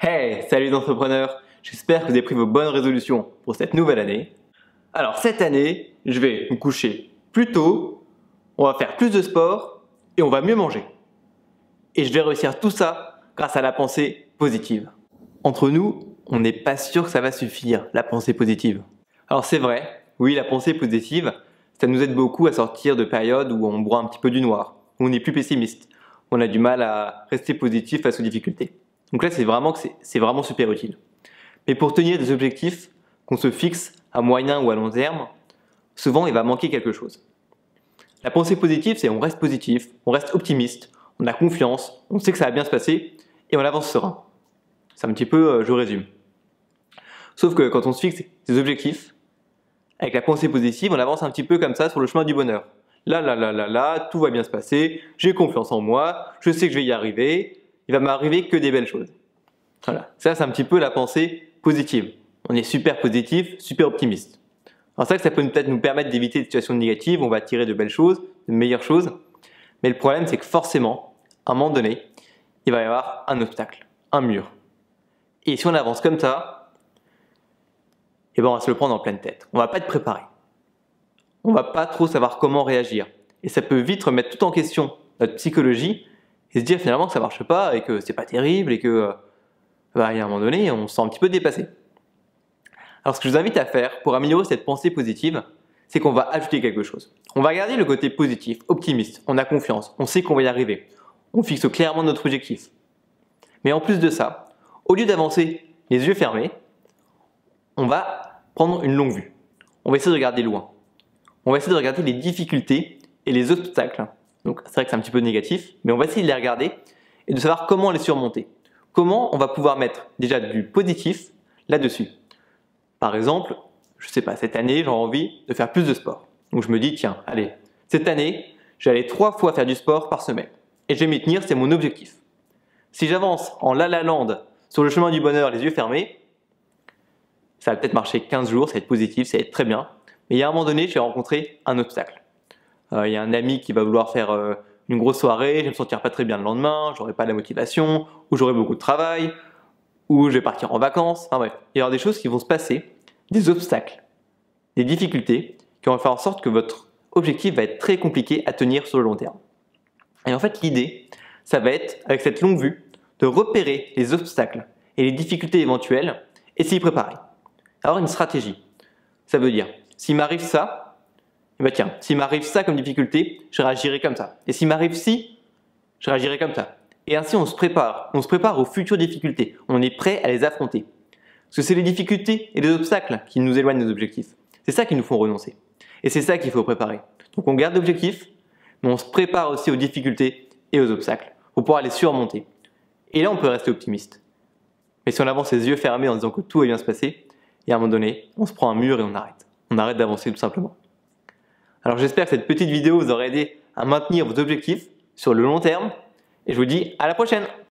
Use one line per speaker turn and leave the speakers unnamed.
Hey, salut les entrepreneurs! J'espère que vous avez pris vos bonnes résolutions pour cette nouvelle année. Alors cette année, je vais me coucher plus tôt, on va faire plus de sport et on va mieux manger. Et je vais réussir tout ça grâce à la pensée positive. Entre nous, on n'est pas sûr que ça va suffire, la pensée positive. Alors c'est vrai, oui, la pensée positive, ça nous aide beaucoup à sortir de périodes où on broie un petit peu du noir, où on est plus pessimiste, où on a du mal à rester positif face aux difficultés. Donc là, c'est vraiment super utile. Mais pour tenir des objectifs qu'on se fixe à moyen ou à long terme, souvent il va manquer quelque chose. La pensée positive, c'est on reste positif, on reste optimiste, on a confiance, on sait que ça va bien se passer et on avance serein. C'est un petit peu, je résume. Sauf que quand on se fixe des objectifs, avec la pensée positive, on avance un petit peu comme ça sur le chemin du bonheur. Là, tout va bien se passer, j'ai confiance en moi, je sais que je vais y arriver, il va m'arriver que des belles choses. Voilà, ça c'est un petit peu la pensée positive. On est super positif, super optimiste. Alors c'est vrai que ça peut peut-être nous permettre d'éviter des situations négatives, on va attirer de belles choses, de meilleures choses, mais le problème c'est que forcément, à un moment donné, il va y avoir un obstacle, un mur. Et si on avance comme ça, eh ben on va se le prendre en pleine tête. On va pas être préparé. On va pas trop savoir comment réagir. Et ça peut vite remettre tout en question notre psychologie et se dire finalement que ça marche pas et que c'est pas terrible et que il y a un moment donné, on se sent un petit peu dépassé. Alors ce que je vous invite à faire pour améliorer cette pensée positive, c'est qu'on va ajouter quelque chose. On va garder le côté positif, optimiste, on a confiance, on sait qu'on va y arriver. On fixe clairement notre objectif. Mais en plus de ça, au lieu d'avancer les yeux fermés, on va prendre une longue vue. On va essayer de regarder loin. On va essayer de regarder les difficultés et les obstacles. Donc c'est vrai que c'est un petit peu négatif, mais on va essayer de les regarder et de savoir comment les surmonter. Comment on va pouvoir mettre déjà du positif là-dessus. Par exemple, je sais pas, cette année, j'ai envie de faire plus de sport. Donc je me dis, tiens, allez, cette année, je vais aller 3 fois faire du sport par semaine. Et je vais m'y tenir, c'est mon objectif. Si j'avance en La Land sur le chemin du bonheur, les yeux fermés, ça va peut-être marcher 15 jours, ça va être positif, ça va être très bien. Mais il y a un moment donné, je vais rencontrer un obstacle. Il y a un ami qui va vouloir faire une grosse soirée, je vais me sentir pas très bien le lendemain, j'aurai pas la motivation, ou j'aurai beaucoup de travail, ou je vais partir en vacances, enfin bref. Il y aura des choses qui vont se passer, des obstacles, des difficultés, qui vont faire en sorte que votre objectif va être très compliqué à tenir sur le long terme. Et en fait, l'idée, ça va être, avec cette longue vue, de repérer les obstacles et les difficultés éventuelles et s'y préparer. Avoir une stratégie. Ça veut dire, s'il m'arrive ça, et bah tiens, s'il m'arrive ça comme difficulté, je réagirai comme ça. Et s'il m'arrive ci, je réagirai comme ça. Et ainsi, on se prépare aux futures difficultés. On est prêt à les affronter. Parce que c'est les difficultés et les obstacles qui nous éloignent de nos objectifs. C'est ça qui nous font renoncer. Et c'est ça qu'il faut préparer. Donc on garde l'objectif, mais on se prépare aussi aux difficultés et aux obstacles pour pouvoir les surmonter. Et là, on peut rester optimiste. Mais si on avance les yeux fermés en disant que tout va bien se passer, et à un moment donné, on se prend un mur et on arrête. On arrête d'avancer tout simplement. Alors j'espère que cette petite vidéo vous aura aidé à maintenir vos objectifs sur le long terme. Et je vous dis à la prochaine!